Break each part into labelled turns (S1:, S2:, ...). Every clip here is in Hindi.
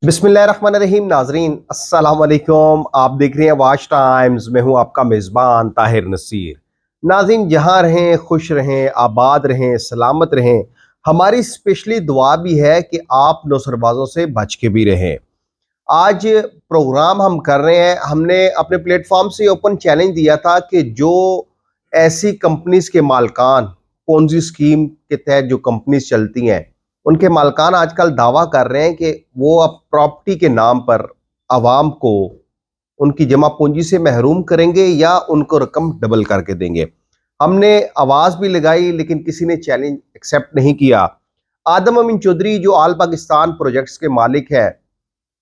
S1: बिस्मिल्लाहिर्रहमानिर्रहीम। नाजरीन अस्सलाम वालेकुम। आप देख रहे हैं वाच टाइम्स। मैं हूं आपका मेज़बान ताहिर नसीर। नाजरीन, जहां रहें खुश रहें, आबाद रहें, सलामत रहें। हमारी स्पेशली दुआ भी है कि आप नौसरबाजों से बच के भी रहें। आज प्रोग्राम हम कर रहे हैं, हमने अपने प्लेटफॉर्म से ओपन चैलेंज दिया था कि जो ऐसी कंपनीज के मालकान पोंजी स्कीम के तहत जो कंपनीज चलती हैं, उनके मालकान आजकल दावा कर रहे हैं कि वो अब प्रॉपर्टी के नाम पर आवाम को उनकी जमा पूंजी से महरूम करेंगे या उनको रकम डबल करके देंगे। हमने आवाज भी लगाई लेकिन किसी ने चैलेंज एक्सेप्ट नहीं किया। आदम अमीन चौधरी जो आल पाकिस्तान प्रोजेक्ट्स के मालिक है,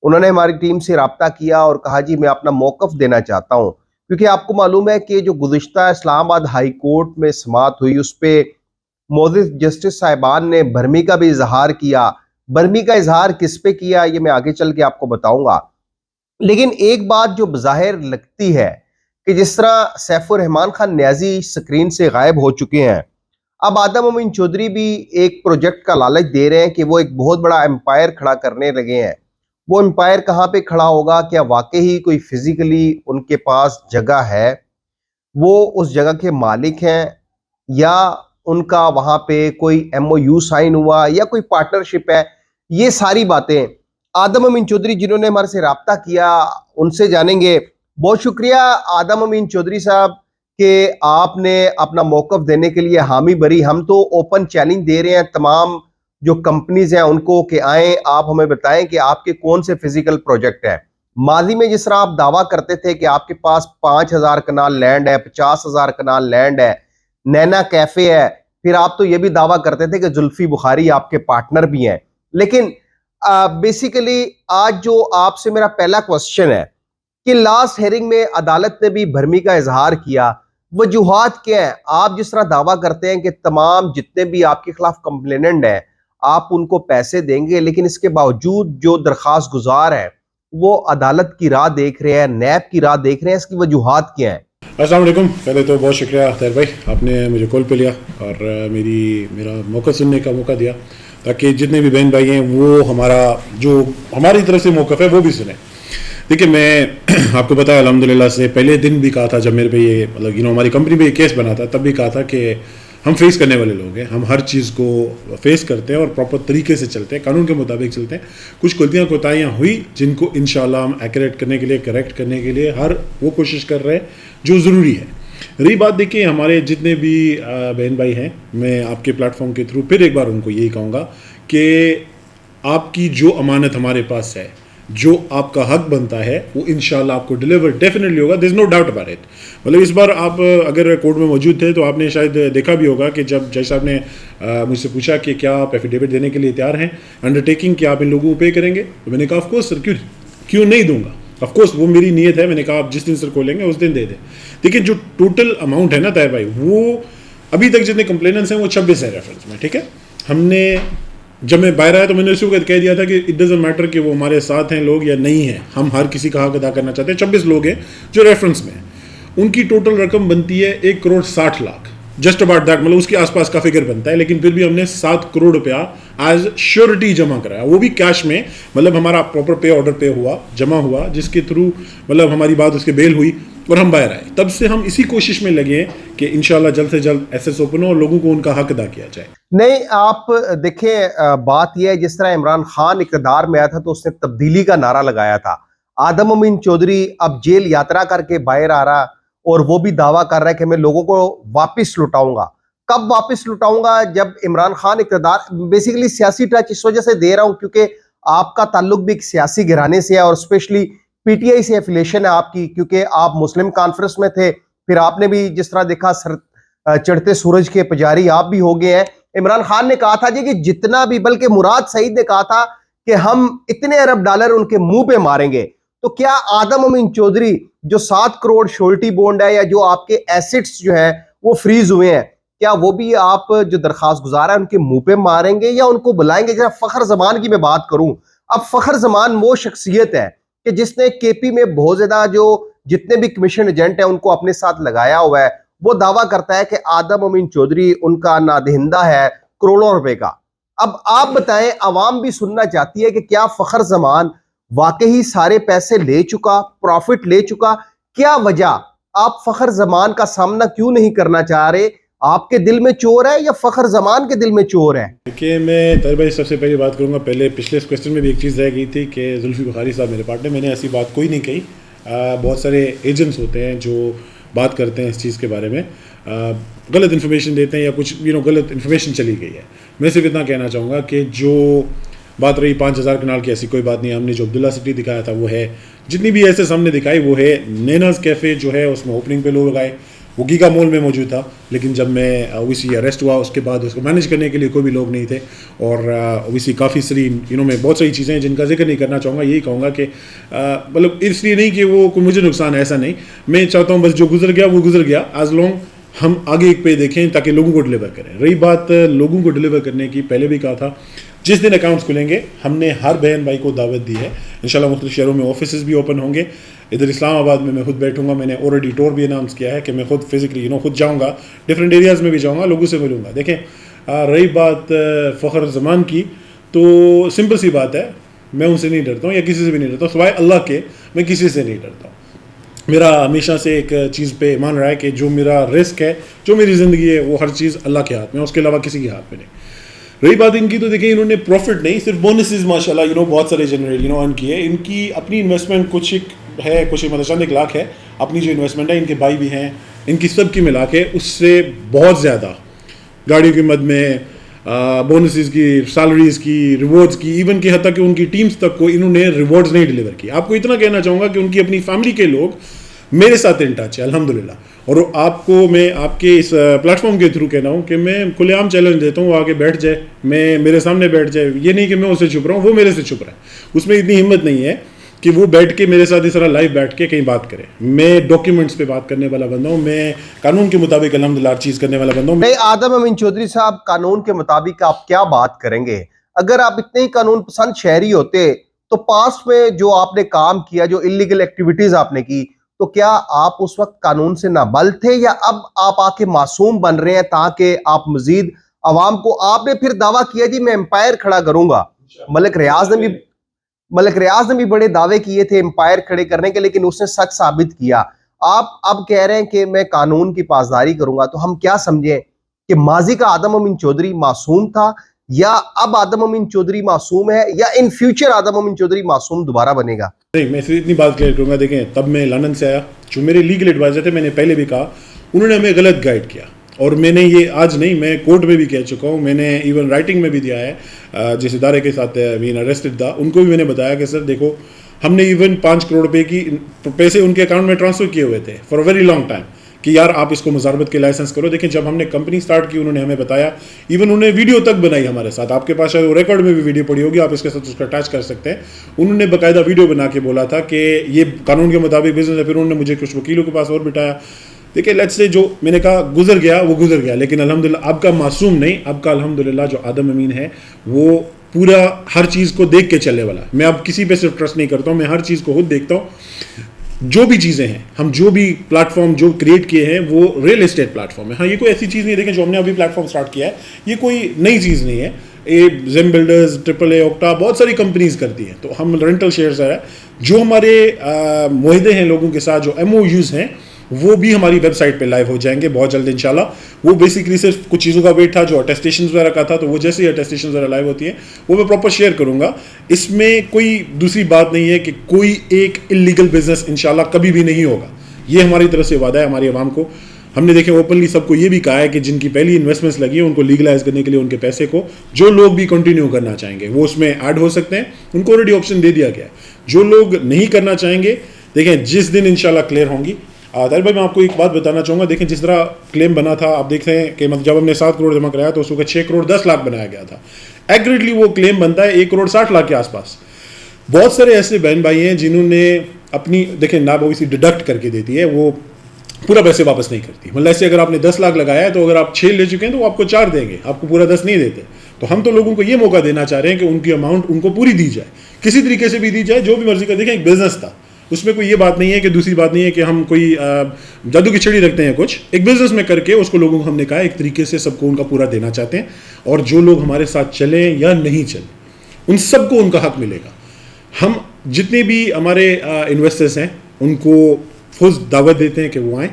S1: उन्होंने हमारी टीम से रब्ता किया और कहा जी मैं अपना मौकफ देना चाहता हूँ, क्योंकि आपको मालूम है कि जो गुज़िश्ता इस्लामाबाद हाई कोर्ट में समाअत हुई उस पर मोअज़्ज़िज़ जस्टिस साहिबान ने भरमी का भी इजहार किया। भरमी का इजहार किस पे किया ये मैं आगे चल के आपको बताऊंगा। लेकिन एक बात जो बज़ाहिर लगती है कि जिस तरह सैफुर रहमान खान न्याजी स्क्रीन से गायब हो चुके हैं, अब आदम अमीन चौधरी भी एक प्रोजेक्ट का लालच दे रहे हैं कि वो एक बहुत बड़ा एम्पायर खड़ा करने लगे हैं। वो एम्पायर कहाँ पे खड़ा होगा? क्या वाकई ही कोई फिजिकली उनके पास जगह है, वो उस जगह के मालिक हैं, या उनका वहां पे कोई एमओयू साइन हुआ या कोई पार्टनरशिप है? ये सारी बातें आदम अमीन चौधरी जिन्होंने हमारे से रब्ता किया उनसे जानेंगे। बहुत शुक्रिया आदम अमीन चौधरी साहब कि आपने अपना मौकफ देने के लिए हामी भरी। हम तो ओपन चैलेंज दे रहे हैं तमाम जो कंपनीज हैं उनको कि आए आप हमें बताएं कि आपके कौन से फिजिकल प्रोजेक्ट हैं। माजी में जिस तरह आप दावा करते थे कि आपके पास 5,000 कनाल लैंड है, 50,000 कनाल लैंड है, नैना कैफे है, फिर आप तो ये भी दावा करते थे कि जुल्फी बुखारी आपके पार्टनर भी हैं। लेकिन बेसिकली आज जो आपसे मेरा पहला क्वेश्चन है कि लास्ट हेयरिंग में अदालत ने भी भरमी का इजहार किया, वजूहात क्या है? आप जिस तरह दावा करते हैं कि तमाम जितने भी आपके खिलाफ कंप्लेनेंट हैं आप उनको पैसे देंगे, लेकिन इसके बावजूद जो दरखास्त गुजार है वो अदालत की राह देख रहे हैं, नैब की राह देख रहे हैं, इसकी वजूहात क्या है?
S2: अस्सलाम वालेकुम। पहले तो बहुत शुक्रिया तैर भाई, आपने मुझे कॉल पे लिया और मेरा मौका सुनने का मौका दिया ताकि जितने भी बहन भाई हैं वो हमारा जो हमारी तरफ से मौक़िफ़ है वो भी सुने। देखिए, मैं आपको पता है अल्हम्दुलिल्लाह से पहले दिन भी कहा था, जब मेरे पे ये मतलब हमारी कंपनी पे ये केस बना था, तब भी कहा था कि हम फेस करने वाले लोग हैं, हम हर चीज़ को फेस करते हैं और प्रॉपर तरीके से चलते हैं, कानून के मुताबिक चलते हैं। कुछ गलतियाँ कोताहियाँ हुई जिनको इंशाल्लाह हम एक्यूरेट करने के लिए, करेक्ट करने के लिए हर वो कोशिश कर रहे हैं जो ज़रूरी है। रही बात, देखिए हमारे जितने भी बहन भाई हैं, मैं आपके प्लेटफॉर्म के थ्रू फिर एक बार उनको यही कहूँगा कि आपकी जो अमानत हमारे पास है, जो आपका हक बनता है, वो इंशाल्लाह आपको डिलीवर डेफिनेटली होगा। There is no doubt about it. मतलब इस बार आप अगर कोर्ट में मौजूद थे तो आपने शायद देखा भी होगा कि जब जज साहब ने मुझसे पूछा कि क्या आप एफिडेविट देने के लिए तैयार हैं, अंडरटेकिंग कि आप इन लोगों को पे करेंगे, तो मैंने कहा ऑफ कोर्स सर, क्यों नहीं दूंगा, ऑफ कोर्स वो मेरी नीयत है। मैंने कहा आप जिस दिन सर खोलेंगे उस दिन दे दें। देखिए, जो टोटल अमाउंट है ना ताहिर भाई, वो अभी तक जितने कंप्लेनेंट्स हैं वो 26 है रेफरेंस में, ठीक है। हमने जब मैं बाहर आया तो मैंने उसको कह दिया था कि इट डजेंट मैटर कि वो हमारे साथ हैं लोग या नहीं हैं, हम हर किसी का हक अदा करना चाहते हैं। 26 लोग हैं जो रेफरेंस में हैं, उनकी टोटल रकम बनती है 1,60,00,000, जस्ट अबाउट दैट, मतलब उसके आसपास का फिगर बनता है। लेकिन फिर भी हमने 7 करोड़ रुपया एज श्योरिटी जमा कराया, वो भी कैश में। मतलब हमारा प्रॉपर पे ऑर्डर पे हुआ, जमा हुआ, जिसके थ्रू मतलब हमारी बात उसके बेल हुई और हम बाहर आए। तब से हम इसी कोशिश में लगे हैं कि इंशाल्लाह जल्द से जल्द एसेस ओपन हो और लोगों को उनका हक अदा किया जाए।
S1: नहीं, आप देखें, बात यह है जिस तरह इमरान खान इक़्तिदार में आया था तो उसने तब्दीली का नारा लगाया था। आदम अमीन चौधरी अब जेल यात्रा करके बाहर आ रहा और वो भी दावा कर रहा है कि मैं लोगों को वापस लुटाऊंगा। कब वापस लुटाऊंगा? जब इमरान खान इक़्तिदार, बेसिकली सियासी टच इस वजह से दे रहा हूं क्योंकि आपका ताल्लुक भी एक सियासी घराने से है और स्पेशली पीटीआई से एफिलिएशन है आपकी, क्योंकि आप मुस्लिम कॉन्फ्रेंस में थे, फिर आपने भी जिस तरह देखा चढ़ते सूरज के पुजारी आप भी हो गए हैं। इमरान खान ने कहा था जी कि जितना भी, बल्कि मुराद सईद ने कहा था कि हम इतने अरब डॉलर उनके मुंह पे मारेंगे। तो क्या आदम अमीन चौधरी जो 7 करोड़ श्योरिटी बॉन्ड है या जो आपके एसेट्स जो है वो फ्रीज हुए हैं, क्या वो भी आप जो दरखास्त गुजार है उनके मुंह पे मारेंगे या उनको बुलाएंगे? जरा फखर जमान की मैं बात करूं, अब फखर जमान वो शख्सियत है कि जिसने केपी में बहुत ज्यादा जो जितने भी कमीशन एजेंट है उनको अपने साथ लगाया हुआ है। वो दावा करता है कि आदम अमीन चौधरी उनका नादहिंदा है करोड़ों रुपए का। अब आप बताएं, अवाम भी सुनना चाहती है कि क्या फखर जमान वाकई सारे पैसे ले चुका, प्रॉफिट ले चुका, क्या वजह? आप फखर जमान का सामना क्यों नहीं करना चाह रहे? आपके दिल में चोर है या फखर जमान के दिल में चोर है?
S2: देखिए, मैं तर भाई सबसे पहले बात करूंगा, पहले पिछले क्वेश्चन में भी एक चीज़ रह गई थी कि जुल्फी बुखारी साहब मेरे पार्टनर, मैंने ऐसी बात कोई नहीं कही। बहुत सारे एजेंट्स होते हैं जो बात करते हैं इस चीज़ के बारे में, गलत इन्फॉर्मेशन देते हैं या कुछ गलत इन्फॉर्मेशन चली गई है। मैं सिर्फ इतना कहना चाहूँगा कि जो बात रही 5000 कनाल की, ऐसी कोई बात नहीं। हमने जो अब्दुल्ला सिटी दिखाया था वो है, जितनी भी ऐसे सामने दिखाई वो है। नैनाज कैफ़े जो है उसमें ओपनिंग पे लोग आए, वो गीगा मॉल में मौजूद था, लेकिन जब मैं ओवीसी अरेस्ट हुआ उसके बाद उसको मैनेज करने के लिए कोई भी लोग नहीं थे। और ओवीसी काफ़ी सारी में बहुत सारी चीज़ें हैं जिनका जिक्र नहीं करना चाहूँगा। यही कहूँगा कि मतलब इसलिए नहीं कि वो कोई मुझे नुकसान है, ऐसा नहीं। मैं चाहता हूँ बस जो गुजर गया वो गुजर गया, एज लॉन्ग हम आगे एक पे देखें ताकि लोगों को डिलीवर करें। रही बात लोगों को डिलीवर करने की, पहले भी कहा था जिस दिन अकाउंट्स खुलेंगे हमने हर बहन भाई को दावत दी है। इंशाल्लाह मुख्तलिफ शहरों में ऑफिसेज भी ओपन होंगे। इधर इस्लामाबाद में मैं खुद बैठूंगा, मैंने ऑलरेडी टूर भी अनाउंस किया है कि मैं खुद फिजिकली खुद जाऊंगा, डिफरेंट एरियाज़ में भी जाऊंगा, लोगों से मिलूंगा। देखें, रही बात फ़खर ज़मान की, तो सिंपल सी बात है, मैं उनसे नहीं डरता हूँ या किसी से भी नहीं डरता हूँ, सिवाय अल्लाह के मैं किसी से नहीं डरता हूँ। मेरा हमेशा से एक चीज़ पे मान रहा है कि जो मेरा रिस्क है, जो मेरी ज़िंदगी है, वो हर चीज़ अल्लाह के हाथ में, उसके अलावा किसी के हाथ में नहीं। रही बात इनकी, तो देखिए इन्होंने प्रॉफिट नहीं, सिर्फ बोनसेस माशाल्लाह बहुत सारे जनरेट अर्न किए। इनकी अपनी इन्वेस्टमेंट कुछ है, कुछ मतलब चंद 1 लाख है अपनी जो इन्वेस्टमेंट है। इनके भाई भी हैं, इनकी सब की मिला के उससे बहुत ज़्यादा गाड़ियों की मद में, बोनसेस की, सैलरीज की, रिवॉर्ड्स की, इवन की हद तक कि उनकी टीम्स तक को इन्होंने रिवॉर्ड्स नहीं डिलीवर किए। आपको इतना कहना चाहूँगा कि उनकी अपनी फैमिली के लोग मेरे साथ इन टच है अल्हम्दुलिल्लाह। और आपको मैं आपके इस प्लेटफॉर्म के थ्रू कहना हूँ कि मैं खुलेआम चैलेंज देता हूँ, वो आके बैठ जाए, मैं मेरे सामने बैठ जाए। ये नहीं कि मैं उससे छुप रहा हूँ, वो मेरे से छुप रहा है। उसमें इतनी हिम्मत नहीं है कि वो बैठ के मेरे साथ इस तरह लाइव बैठ के कहीं बात करे। मैं डॉक्यूमेंट्स पे बात करने वाला बंदा हूँ, मैं कानून के मुताबिक अल्हम्दुलिल्लाह हर चीज़ करने वाला बंदा हूँ।
S1: नहीं, आदम अमीन चौधरी साहब, कानून के मुताबिक आप क्या बात करेंगे? अगर आप इतने ही कानून पसंद शहरी होते तो पास्ट में जो आपने काम किया, जो इलीगल एक्टिविटीज आपने की, तो क्या आप उस वक्त कानून से नाबल थे, या अब आप आके मासूम बन रहे हैं ताकि आप मजीद अवाम को? आपने फिर दावा किया जी मैं एम्पायर खड़ा करूंगा। मलिक रियाज ने भी बड़े दावे किए थे एम्पायर खड़े करने के, लेकिन उसने सच साबित किया। आप अब कह रहे हैं कि मैं कानून की पासदारी करूंगा, तो हम क्या समझें कि माजी का आदम अमीन चौधरी मासूम था, या अब आदम अमीन चौधरी मासूम है, या इन फ्यूचर आदम अमीन चौधरी मासूम दोबारा बनेगा?
S2: नहीं, मैं सिर्फ इतनी बात क्लियर करूंगा। देखें, तब मैं लंदन से आया, जो मेरे लीगल एडवाइजर थे, मैंने पहले भी कहा, उन्होंने हमें गलत गाइड किया। और मैंने ये आज नहीं, मैं कोर्ट में भी कह चुका हूँ, मैंने इवन राइटिंग में भी दिया है। जिस इदारे के साथ मीन अरेस्टेड था, उनको भी मैंने बताया कि सर देखो, हमने इवन 5 करोड़ रुपए की पैसे उनके अकाउंट में ट्रांसफर किए हुए थे for a very long time, कि यार आप इसको मुजारबत के लाइसेंस करो। देखिए, जब हमने कंपनी स्टार्ट की उन्होंने हमें बताया, इवन उन्होंने वीडियो तक बनाई हमारे साथ। आपके पास शायद रिकॉर्ड में भी वीडियो पड़ी होगी, आप इसके साथ उसका अटैच कर सकते हैं। उन्होंने बाकायदा वीडियो बना के बोला था कि ये कानून के मुताबिक बिजनेस है। फिर उन्होंने मुझे कुछ वकीलों के पास और बिठाया। देखिए, लेट्स से जो मैंने कहा गुजर गया वो गुजर गया, लेकिन अल्हम्दुलिल्लाह अब का मासूम नहीं, अब का अल्हम्दुलिल्लाह जो आदम अमीन है वो पूरा हर चीज़ को देख के चलने वाला। मैं अब किसी पे सिर्फ ट्रस्ट नहीं करता हूँ, मैं हर चीज़ को खुद देखता हूँ। जो भी चीज़ें हैं, हम जो भी प्लेटफॉर्म जो क्रिएट किए हैं वो रियल एस्टेट प्लेटफॉर्म है। हाँ, ये कोई ऐसी चीज़ नहीं, देखें जो हमने अभी प्लेटफॉर्म स्टार्ट किया है ये कोई नई चीज़ नहीं है। ये जेम बिल्डर्स, AAA, ओक्टा, बहुत सारी कंपनीज करती हैं। तो हम रेंटल शेयर्स है, जो हमारे मुआहदे हैं लोगों के साथ, जो MOUs हैं, वो भी हमारी वेबसाइट पे लाइव हो जाएंगे बहुत जल्द इंशाल्लाह। वो बेसिकली सिर्फ कुछ चीज़ों का वेट था, जो अटेस्टेशन वगैरह का था, तो वो जैसे ही अटेस्टेशन वगैरह लाइव होती है वो मैं प्रॉपर शेयर करूंगा। इसमें कोई दूसरी बात नहीं है कि कोई एक इलीगल बिजनेस इंशाल्लाह कभी भी नहीं होगा। ये हमारी तरफ से वादा है हमारी आवाम को। हमने देखे ओपनली सबको ये भी कहा है कि जिनकी पहली इन्वेस्टमेंट्स लगी है उनको लीगलाइज करने के लिए उनके पैसे को जो लोग भी कंटिन्यू करना चाहेंगे वो उसमें ऐड हो सकते हैं, उनको ऑलरेडी ऑप्शन दे दिया गया है। जो लोग नहीं करना चाहेंगे, देखें जिस दिन इंशाल्लाह क्लियर होंगी। ताहिर भाई, मैं आपको एक बात बताना चाहूँगा। देखें, जिस तरह क्लेम बना था, आप देख रहे हैं कि मतलब जब हमने 7 करोड़ जमा कराया तो उसको 6 करोड़ 10 लाख बनाया गया था। एक्यूरेटली वो क्लेम बनता है 1 करोड़ 60 लाख के आसपास। बहुत सारे ऐसे बहन भाई हैं जिन्होंने अपनी, देखें नाब ओबीसी डिडक्ट करके देती है, वो पूरा पैसे वापस नहीं करती। मतलब ऐसे अगर आपने 10 लाख लगाया है तो अगर आप 6 ले चुके हैं तो वो आपको 4 देंगे, आपको पूरा 10 नहीं देते। तो हम तो लोगों को ये मौका देना चाह रहे हैं कि उनकी अमाउंट उनको पूरी दी जाए, किसी तरीके से भी दी जाए, जो भी मर्जी कर। देखें, एक बिजनेस था, उसमें कोई ये बात नहीं है कि दूसरी बात नहीं है कि हम कोई जादू की छड़ी रखते हैं। कुछ एक बिजनेस में करके उसको लोगों को हमने कहा एक तरीके से सबको उनका पूरा देना चाहते हैं, और जो लोग हमारे साथ चलें या नहीं चलें उन सबको उनका हक मिलेगा। हम जितने भी हमारे इन्वेस्टर्स हैं उनको फुल दावत देते हैं कि वो आएँ,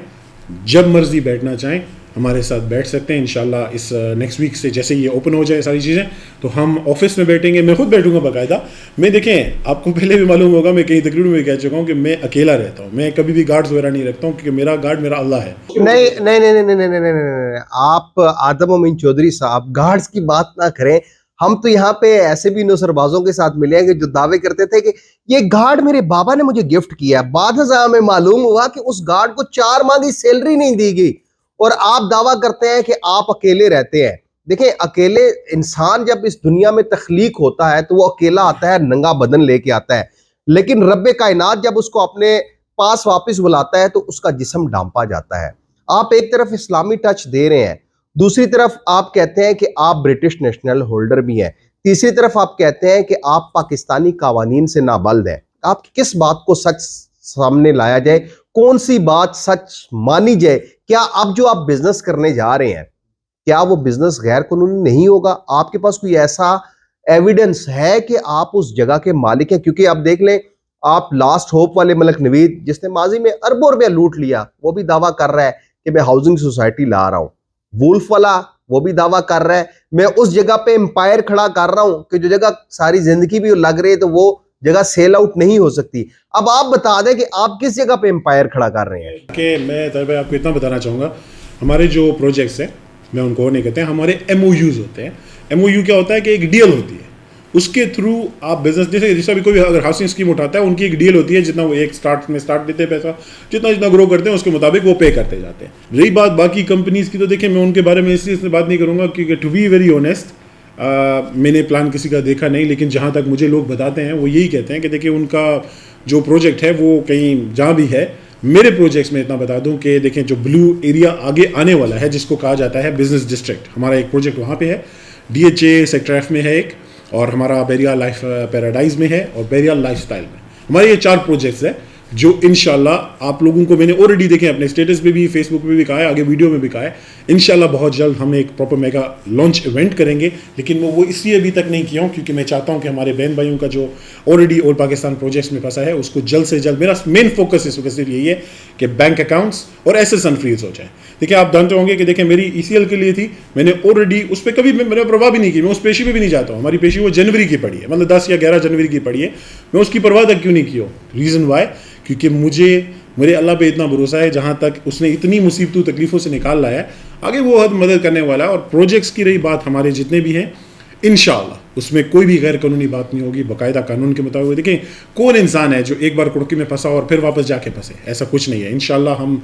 S2: जब मर्जी बैठना चाहें हमारे साथ बैठ सकते हैं। इंशाल्लाह इस नेक्स्ट वीक से जैसे ये ओपन हो जाए सारी चीज़ें, तो हम ऑफिस में बैठेंगे, मैं खुद बैठूंगा बाकायदा। मैं देखें, आपको पहले भी मालूम होगा, मैं कई तकरीरों में कह चुका हूँ कि मैं अकेला रहता हूँ, मैं कभी भी गार्ड्स वगैरह नहीं रखता हूँ, क्योंकि मेरा गार्ड मेरा अल्लाह है।
S1: नहीं नहीं नहीं नहीं नहीं नहीं नहीं नहीं नहीं, नहीं। आप आदम अमीन चौधरी साहब गार्ड्स की बात ना करें। हम तो यहाँ पे ऐसे भी नौसरबाजों के साथ मिले हैं कि जो दावे करते थे कि ये गार्ड मेरे बाबा ने मुझे गिफ्ट किया। बाद में मालूम हुआ कि उस गार्ड को 4 माह की सैलरी नहीं दी गई, और आप दावा करते हैं कि आप अकेले रहते हैं। देखिए, अकेले इंसान जब इस दुनिया में तख्लीक होता है तो वो अकेला आता है, नंगा बदन लेके आता है, लेकिन रब्बे कायनात जब उसको अपने पास वापस बुलाता है तो उसका जिस्म ढांपा जाता है। आप एक तरफ इस्लामी टच दे रहे हैं, दूसरी तरफ आप कहते हैं कि आप ब्रिटिश नेशनल होल्डर भी हैं, तीसरी तरफ आप कहते हैं कि आप पाकिस्तानी कावानीन से नाबल्द हैं। आप किस बात को सच सामने लाया जाए, कौन सी बात सच मानी जाए? क्या अब जो आप बिजनेस करने जा रहे हैं, क्या वो बिजनेस गैर कानूनी नहीं होगा? आपके पास कोई ऐसा एविडेंस है कि आप उस जगह के मालिक हैं? क्योंकि आप देख लें, आप लास्ट होप वाले मलक नवीद, जिसने माजी में अरबों रुपया लूट लिया, वो भी दावा कर रहा है कि मैं हाउसिंग सोसाइटी ला रहा हूं। वुल्फ वाला वो भी दावा कर रहा है मैं उस जगह पे एम्पायर खड़ा कर रहा हूं कि जो जगह सारी जिंदगी भी लग रही है तो वो जगह सेल आउट नहीं हो सकती। अब आप बता दें कि आप किस जगह पे एम्पायर खड़ा कर रहे हैं।
S2: कि मैं तैयब भाई आपको इतना बताना चाहूँगा, हमारे जो प्रोजेक्ट्स हैं, मैं उनको और नहीं कहते हैं, हमारे MOUs होते हैं। MOU क्या होता है कि एक डील होती है, उसके थ्रू आप बिजनेस, जैसे भी कोई अगर हाउसिंग स्कीम उठाता है, उनकी एक डील होती है, जितना वो एक स्टार्ट देते हैं पैसा, जितना जितना ग्रो करते हैं उसके मुताबिक वो पे करते जाते हैं। रही बात बाकी कंपनीज की, तो देखिए मैं उनके बारे में इसलिए बात नहीं करूँगा क्योंकि टू बी वेरी ऑनेस्ट मैंने प्लान किसी का देखा नहीं, लेकिन जहाँ तक मुझे लोग बताते हैं वो यही कहते हैं कि देखिए उनका जो प्रोजेक्ट है वो कहीं जहाँ भी है, मेरे प्रोजेक्ट्स में इतना बता दूं कि देखें जो ब्लू एरिया आगे आने वाला है, जिसको कहा जाता है बिजनेस डिस्ट्रिक्ट, हमारा एक प्रोजेक्ट वहाँ पे है, DHA सेक्टर F में है एक, और हमारा बेरिया लाइफ पैराडाइज में है, और बेरिया लाइफस्टाइल में। हमारे ये 4 प्रोजेक्ट्स हैं जो इंशाल्लाह आप लोगों को मैंने ऑलरेडी देखे, अपने स्टेटस पे भी, फेसबुक पे भी कहा है, आगे वीडियो में भी कहा है, इंशाल्लाह बहुत जल्द हम एक प्रॉपर मेगा लॉन्च इवेंट करेंगे। लेकिन वो इसलिए अभी तक नहीं किया हूँ क्योंकि मैं चाहता हूँ कि हमारे बहन भाइयों का जो ऑलरेडी ऑल पाकिस्तान प्रोजेक्ट्स में फंसा है उसको जल्द से जल्द, मेरा मेन फोकस इस वक्त सिर्फ यही है कि बैंक अकाउंट्स और SSN फ्रीज हो जाए। देखिए आप जानते होंगे कि देखिए मेरी ECL के लिए थी, मैंने ऑलरेडी उस पर कभी मैंने परवाह भी नहीं की, मैं उस पेशी पे भी नहीं जाता हूँ। हमारी पेशी वो जनवरी की पड़ी है, मतलब 10 या 11 जनवरी की पड़ी है, मैं उसकी परवाह तक क्यों नहीं की हो? रीज़न वाई, क्योंकि मेरे अल्लाह पे इतना भरोसा है, जहाँ तक उसने इतनी मुसीबतों तकलीफ़ों से निकाल लाया है, आगे वो हद मदद करने वाला है। और प्रोजेक्ट्स की रही बात, हमारे जितने भी हैं इंशाअल्लाह उसमें कोई भी गैर कानूनी बात नहीं होगी, बाकायदा कानून के मुताबिक। देखें कौन इंसान है जो एक बार कुड़की में फंसा और फिर वापस जाके फंसे, ऐसा कुछ नहीं है। इंशाअल्लाह हम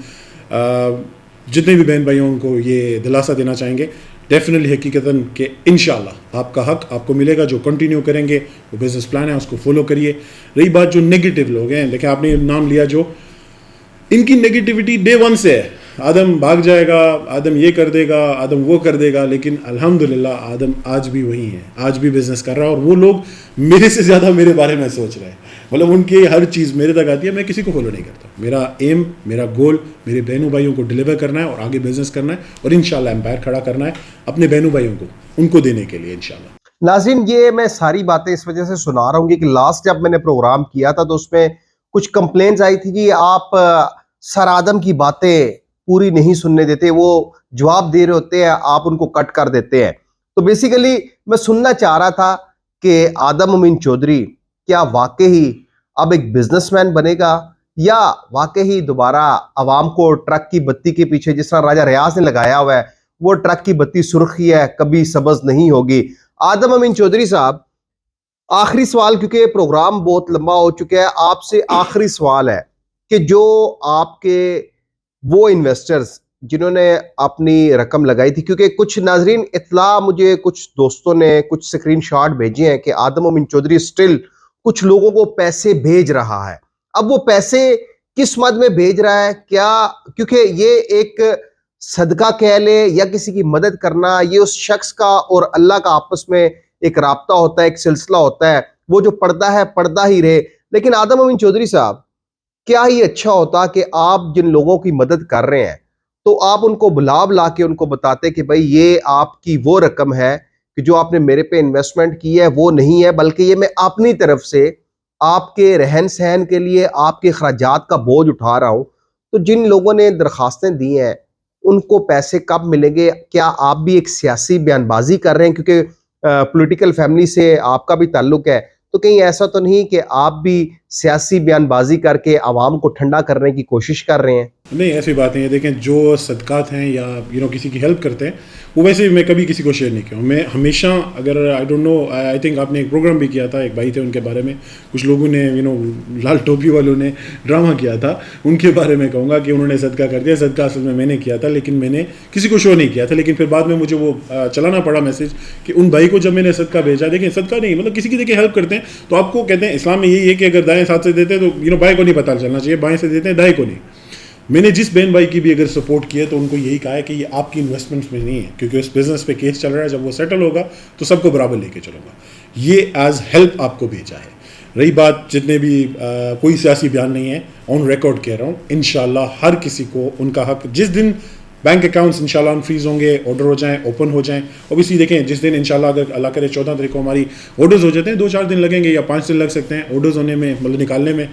S2: जितने भी बहन भाइयों को ये दिलासा देना चाहेंगे डेफिनेटली हकीकतन कि इंशाअल्लाह आपका हक आपको मिलेगा। जो कंटिन्यू करेंगे वो बिजनेस प्लान है उसको फॉलो करिए। रही बात जो नेगेटिव लोग हैं, देखिए आपने नाम लिया, जो इनकी नेगेटिविटी डे 1 से है, आदम भाग जाएगा, आदम ये कर देगा, आदम वो कर देगा, लेकिन अल्हम्दुलिल्लाह आदम आज भी वही है, आज भी बिजनेस कर रहा है। और वो लोग मेरे से ज़्यादा मेरे बारे में सोच रहे हैं, मतलब उनकी हर चीज़ मेरे तक आती है, मैं किसी को फॉलो नहीं करता। मेरा एम, मेरा गोल मेरे बहनों भाइयों को डिलीवर करना है और आगे बिजनेस करना है, और इंशाल्लाह एम्पायर खड़ा करना है अपने बहनों भाइयों को, उनको देने के लिए इंशाल्लाह।
S1: नाज़रीन, ये मैं सारी बातें इस वजह से सुना रहा हूँ कि लास्ट जब मैंने प्रोग्राम किया था तो उसमें कुछ कंप्लेंट्स आई थी कि आप सर आदम की बातें पूरी नहीं सुनने देते, वो जवाब दे रहे होते हैं, आप उनको कट कर देते हैं। तो बेसिकली मैं सुनना चाह रहा था कि आदम अमीन चौधरी क्या वाकई अब एक बिजनेसमैन बनेगा, या वाकई दोबारा आवाम को ट्रक की बत्ती के पीछे, जिस तरह राजा रियाज ने लगाया हुआ है, वो ट्रक की बत्ती सुर्खी है, कभी सब्ज नहीं होगी। आदम अमीन चौधरी साहब, आखिरी सवाल, क्योंकि प्रोग्राम बहुत लंबा हो चुका है, आपसे आखिरी सवाल है कि जो आपके वो इन्वेस्टर्स जिन्होंने अपनी रकम लगाई थी, क्योंकि कुछ नाजरीन इतला, मुझे कुछ दोस्तों ने कुछ स्क्रीनशॉट भेजे हैं कि आदम अमीन चौधरी स्टिल कुछ लोगों को पैसे भेज रहा है। अब वो पैसे किस मद में भेज रहा है, क्या, क्योंकि ये एक सदका कह ले या किसी की मदद करना, ये उस शख्स का और अल्लाह का आपस में एक राब्ता होता है, एक सिलसिला होता है, वो जो पर्दा है पर्दा ही रहे। लेकिन आदम अमीन चौधरी साहब, क्या ही अच्छा होता कि आप जिन लोगों की मदद कर रहे हैं तो आप उनको बुला के उनको बताते कि भाई ये आपकी वो रकम है कि जो आपने मेरे पे इन्वेस्टमेंट की है वो नहीं है, बल्कि ये मैं अपनी तरफ से आपके रहन सहन के लिए आपके अखराजात का बोझ उठा रहा हूँ, तो जिन लोगों ने दरखास्तें दी हैं उनको पैसे कब मिलेंगे? क्या आप भी एक सियासी बयानबाजी कर रहे हैं क्योंकि पॉलिटिकल फैमिली से आपका भी ताल्लुक है, तो कहीं ऐसा तो नहीं कि आप भी सियासी बयानबाजी करके आवाम को ठंडा करने की कोशिश कर रहे हैं?
S2: नहीं, ऐसी बात नहीं है। देखें, जो सदक़ात हैं या किसी की हेल्प करते हैं, वो वैसे मैं कभी किसी को शेयर नहीं किया हूँ। मैं हमेशा, अगर I don't know, I think आपने एक प्रोग्राम भी किया था, एक भाई थे उनके बारे में, कुछ लोगों ने लाल टोपी वालों ने ड्रामा किया था, उनके बारे में कहूँगा कि उन्होंने सदका कर दिया। सदका असल में मैंने किया था, लेकिन मैंने किसी को शो नहीं किया था। लेकिन फिर बाद में मुझे वो चलाना पड़ा मैसेज कि उन भाई को जब मैंने सदका भेजा, देखें सदका नहीं, मतलब किसी की देखिए हेल्प करते हैं तो आपको कहते हैं इस्लाम में यही है कि अगर दाएँ हाथ से देते हैं तो बाएँ को नहीं पता चलना चाहिए, बाएँ से देते हैं दाएँ को नहीं। मैंने जिस बहन भाई की भी अगर सपोर्ट किया तो उनको यही कहा है कि ये आपकी इन्वेस्टमेंट्स में नहीं है, क्योंकि उस बिजनेस पे केस चल रहा है, जब वो सेटल होगा तो सबको बराबर लेके चलूंगा। ये एज हेल्प आपको भेजा है। रही बात जितने भी कोई सियासी बयान नहीं है, ऑन रिकॉर्ड कह रहा हूँ, इंशाल्लाह हर किसी को उनका हक, जिस दिन बैंक अकाउंट्स इंशाल्लाह फ्रीज होंगे, ऑर्डर हो जाएं, ओपन हो जाएं, ओबियसली देखें जिस दिन इंशाल्लाह अगर अल्लाह करे 14 तारीख को हमारी ऑर्डर्स हो जाते हैं, 2-4 दिन लगेंगे या 5 दिन लग सकते हैं ऑर्डर्स होने में, मतलब निकालने में।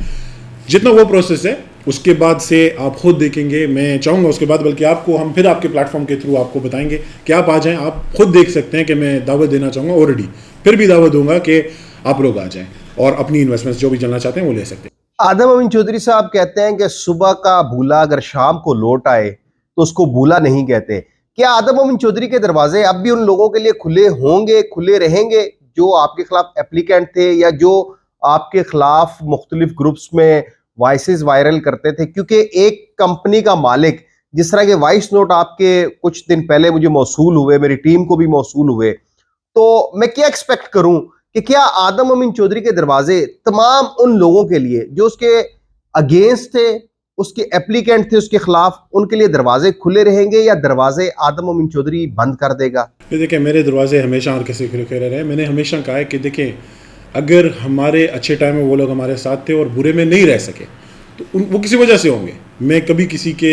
S2: जितना वो प्रोसेस है उसके बाद से आप खुद देखेंगे, मैं चाहूँगा उसके बाद बल्कि आपको हम फिर आपके प्लेटफॉर्म के थ्रू आपको बताएंगे कि आप आ जाएं, आप खुद देख सकते हैं कि मैं दावत देना चाहूँगा ऑलरेडी, फिर भी दावत दूंगा कि आप लोग आ जाएं और अपनी इन्वेस्टमेंट्स जो भी चलना चाहते हैं वो ले सकते हैं।
S1: आदम अमीन चौधरी साहब कहते हैं कि सुबह का भूला अगर शाम को लौट आए तो उसको भूला नहीं कहते। क्या आदम अमीन चौधरी के दरवाजे अब भी उन लोगों के लिए खुले होंगे, खुले रहेंगे जो आपके खिलाफ एप्लीकेंट थे या जो आपके खिलाफ मुख्तलिफ ग्रुप्स में वॉइसेस वायरल करते थे? क्योंकि एक कंपनी का मालिक, जिस तरह के वॉइस नोट आपके कुछ दिन पहले मुझे मौसूल हुए, मेरी टीम को भी मौसूल हुए, तो मैं क्या एक्सपेक्ट करूं कि क्या आदम अमीन चौधरी के दरवाजे तमाम उन लोगों के लिए जो उसके अगेंस्ट थे, उसके एप्लीकेंट थे उसके खिलाफ, उनके लिए दरवाजे खुले रहेंगे या दरवाजे आदम अमीन चौधरी बंद कर देगा?
S2: देखिए, मेरे दरवाजे हमेशा और किसी खुले रहे। मैंने हमेशा कहा है कि देखें, अगर हमारे अच्छे टाइम में वो लोग हमारे साथ थे और बुरे में नहीं रह सके तो वो किसी वजह से होंगे। मैं कभी किसी के,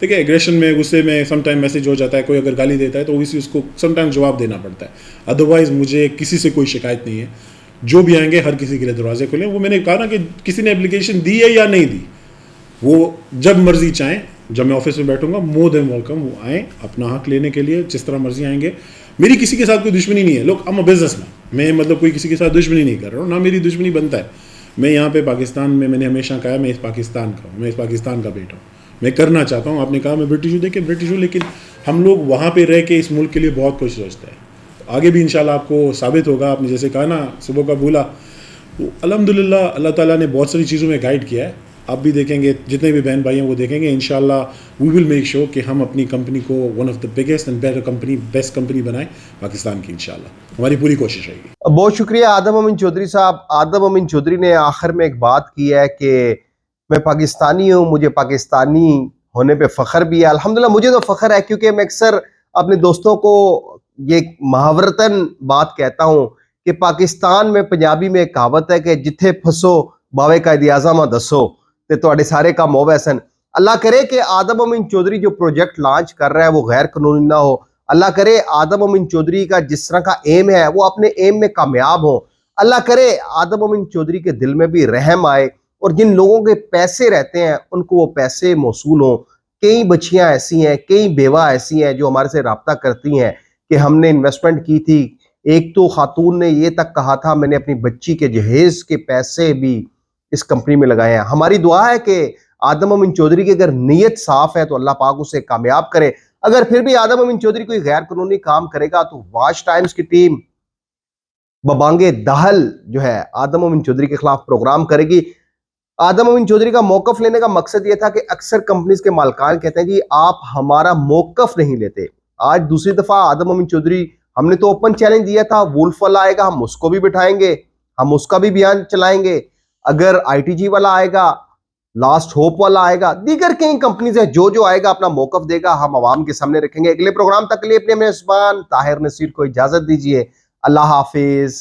S2: देखिए, एग्रेशन में, गुस्से में समटाइम मैसेज हो जाता है, कोई अगर गाली देता है तो इसी उसको समटाइम जवाब देना पड़ता है। अदरवाइज़ मुझे किसी से कोई शिकायत नहीं है। जो भी आएंगे हर किसी के लिए दरवाजे खुले। वो मैंने कहा ना कि किसी ने एप्लीकेशन दी है या नहीं दी, वो जब मर्जी चाहें, जब मैं ऑफिस में बैठूंगा, मोर देन वेलकम, वो आएँ अपना हक लेने के लिए, जिस तरह मर्जी आएंगे। मेरी किसी के साथ कोई दुश्मनी नहीं है। लोग, आई एम अ बिजनेसमैन, मैं मतलब कोई किसी के साथ दुश्मनी नहीं कर रहा हूँ, ना मेरी दुश्मनी बनता है। मैं यहाँ पे पाकिस्तान में, मैंने हमेशा कहा मैं इस पाकिस्तान का हूँ, मैं इस पाकिस्तान का बेटा हूँ, मैं करना चाहता हूँ। आपने कहा मैं ब्रिटिश हूँ, देखिए ब्रिटिश हूँ, लेकिन हम लोग वहाँ पे रह के इस मुल्क के लिए बहुत कुछ सोचते हैं। तो आगे भी इंशाल्लाह आपको साबित होगा। आपने जैसे कहा ना सुबह का भूला, तो अल्हम्दुलिल्लाह अल्लाह ताला ने बहुत सारी चीज़ों में गाइड किया है। आप भी देखेंगे, जितने भी बहन भाई हैं वो देखेंगे, इंशाल्लाह वी विल मेक श्योर कि हम अपनी कंपनी को one of the biggest and better company, best company बनाएं पाकिस्तान की। इंशाल्लाह हमारी पूरी कोशिश रहेगी।
S1: बहुत शुक्रिया आदम अमीन चौधरी साहब। आदम अमीन चौधरी ने आखिर में एक बात की है कि मैं पाकिस्तानी हूँ, मुझे पाकिस्तानी होने पे फ़ख्र भी है। अल्हम्दुलिल्लाह मुझे तो फ़ख्र है, क्योंकि मैं अक्सर अपने दोस्तों को ये महावरतन बात कहता हूँ कि पाकिस्तान में, पंजाबी में एक कहावत है कि जिथे फसो बावे कायदे आज़म दसो ते तुहाडे सारे काम होवे सन। अल्लाह करे कि आदम अमीन चौधरी जो प्रोजेक्ट लॉन्च कर रहा है वो गैर कानूनी ना हो। अल्लाह करे आदम अमीन चौधरी का जिस तरह का एम है वो अपने एम में कामयाब हो। अल्लाह करे आदम अमीन चौधरी के दिल में भी रहम आए और जिन लोगों के पैसे रहते हैं उनको वो पैसे मौसूल हों। कई बच्चियां ऐसी हैं, कई बेवा ऐसी हैं जो हमारे से रब्ता करती हैं कि हमने इन्वेस्टमेंट की थी। एक तो खातून ने ये तक कहा था मैंने अपनी बच्ची के जहेज के पैसे भी इस कंपनी में लगाए हैं। हमारी दुआ है कि आदम अमीन चौधरी की अगर नीयत साफ है तो अल्लाह पाक उसे कामयाब करे। अगर फिर भी आदम अमीन चौधरी कोई गैर कानूनी काम करेगा तो वाच टाइम्स की टीम बबांगे दहल जो है आदम अमीन चौधरी के खिलाफ प्रोग्राम करेगी। आदम अमीन चौधरी का मौकफ लेने का मकसद यह था कि अक्सर कंपनीज के मालकान कहते हैं जी आप हमारा मौकफ नहीं लेते। आज दूसरी दफा आदम अमीन चौधरी, हमने तो ओपन चैलेंज दिया था, वुल्फ वाला आएगा हम उसको भी बिठाएंगे, हम उसका भी बयान चलाएंगे। अगर आईटीजी वाला आएगा, लास्ट होप वाला आएगा, दीगर कई कंपनीज है, जो जो आएगा अपना मौकफ देगा, हम आवाम के सामने रखेंगे। अगले प्रोग्राम तक के लिए अपने मेजबान ताहिर नसीर को इजाजत दीजिए। अल्लाह हाफिज।